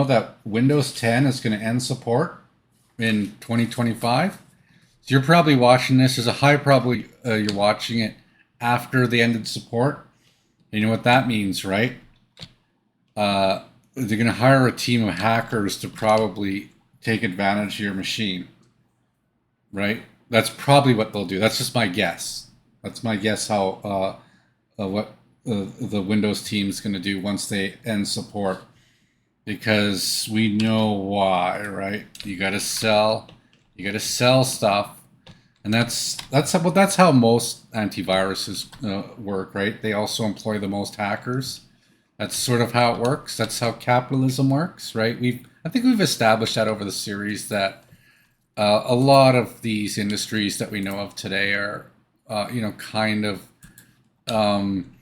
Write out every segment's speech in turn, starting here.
that Windows 10 is going to end support in 2025? So you're probably watching this. There's a high probably you're watching it after the ended support. And you know what that means, right? They're going to hire a team of hackers to probably take advantage of your machine, right? That's probably what they'll do. That's just my guess. That's my guess how what the Windows team is going to do once they end support, because we know why, right? You got to sell stuff, and that's how most antiviruses work, right? They also employ the most hackers. That's sort of how it works. That's how capitalism works, right? I think we've established that over the series that a lot of these industries that we know of today are, kind of um,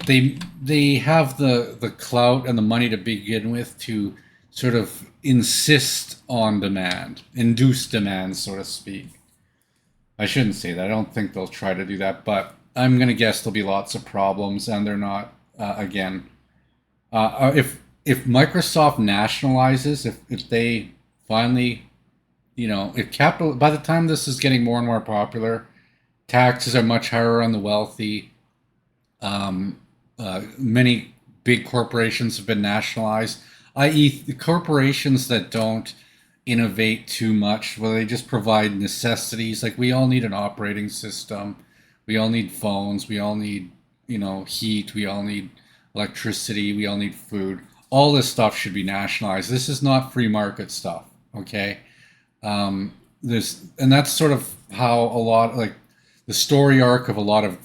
they have the clout and the money to begin with to sort of insist on demand, induce demand, so to speak. I shouldn't say that. I don't think they'll try to do that, but I'm gonna guess there'll be lots of problems, and they're not. Again, if Microsoft nationalizes, if they finally, if capital by the time this is getting more and more popular, taxes are much higher on the wealthy. Many big corporations have been nationalized, i.e., the corporations that don't innovate too much, where they just provide necessities. Like we all need an operating system, we all need phones, we all need heat, we all need electricity, we all need food. All this stuff should be nationalized. This is not free market stuff, okay? And that's sort of how a lot like the story arc of a lot of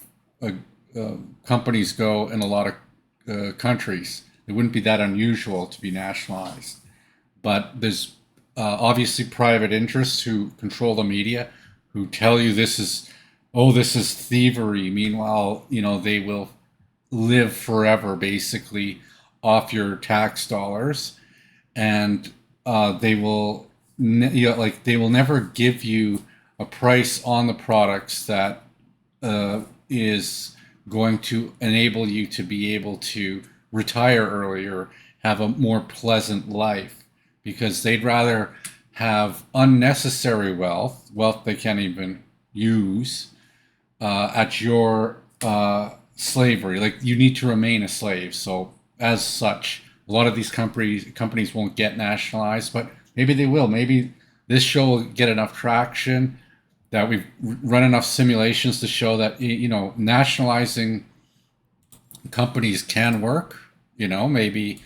uh, companies go in a lot of countries. It wouldn't be that unusual to be nationalized, but there's obviously private interests who control the media, who tell you this is thievery. Meanwhile, they will live forever basically off your tax dollars, and they will never give you a price on the products that is going to enable you to be able to retire earlier, have a more pleasant life, because they'd rather have unnecessary wealth they can't even use, at your slavery. Like you need to remain a slave. So as such, a lot of these companies won't get nationalized, but maybe they will. Maybe this show will get enough traction that we've run enough simulations to show that nationalizing companies can work. Maybe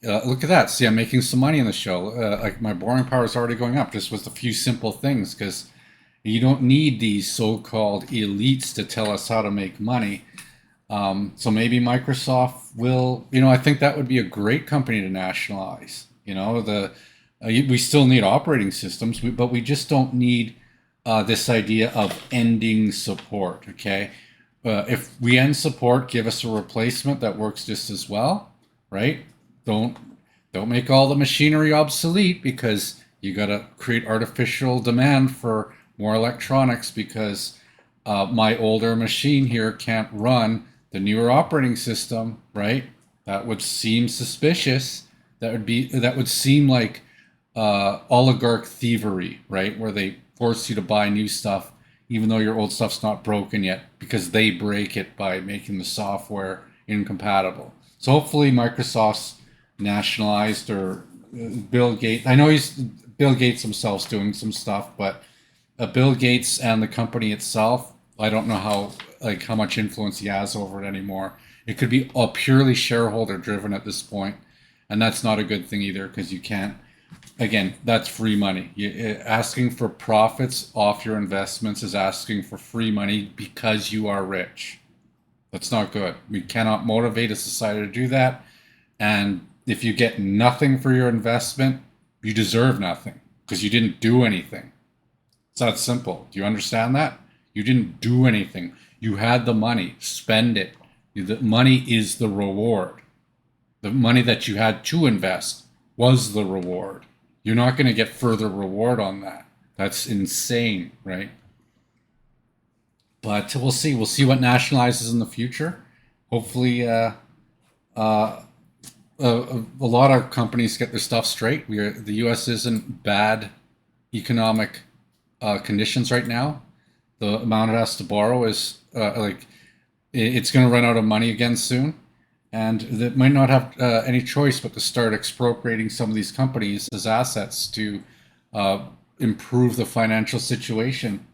look at that. See, I'm making some money in the show. Like my borrowing power is already going up just with a few simple things, because you don't need these so-called elites to tell us how to make money. So maybe Microsoft will. I think that would be a great company to nationalize. We still need operating systems, but we just don't need this idea of ending support. Okay, if we end support, give us a replacement that works just as well, right? Don't don't make all the machinery obsolete, because you got to create artificial demand for more electronics, because my older machine here can't run the newer operating system, right? That would seem suspicious. That would seem like oligarch thievery, right? Where they force you to buy new stuff even though your old stuff's not broken yet, because they break it by making the software incompatible. So hopefully Microsoft's nationalized, or Bill Gates. I know he's Bill Gates himself's doing some stuff, but Bill Gates and the company itself, I don't know how much influence he has over it anymore. It could be all purely shareholder driven at this point, and that's not a good thing either, because you can't. Again, that's free money. Asking for profits off your investments is asking for free money because you are rich. That's not good. We cannot motivate a society to do that. And if you get nothing for your investment, you deserve nothing because you didn't do anything. It's that simple. Do you understand that? You didn't do anything. You had the money. Spend it. The money is the reward. The money that you had to invest was the reward. You're not going to get further reward on that. That's insane, right? But we'll see. We'll see what nationalizes in the future. Hopefully, a lot of companies get their stuff straight. The U.S. is in bad economic conditions right now. The amount it has to borrow is it's going to run out of money again soon, and that might not have any choice but to start expropriating some of these companies as assets to uh, improve the financial situation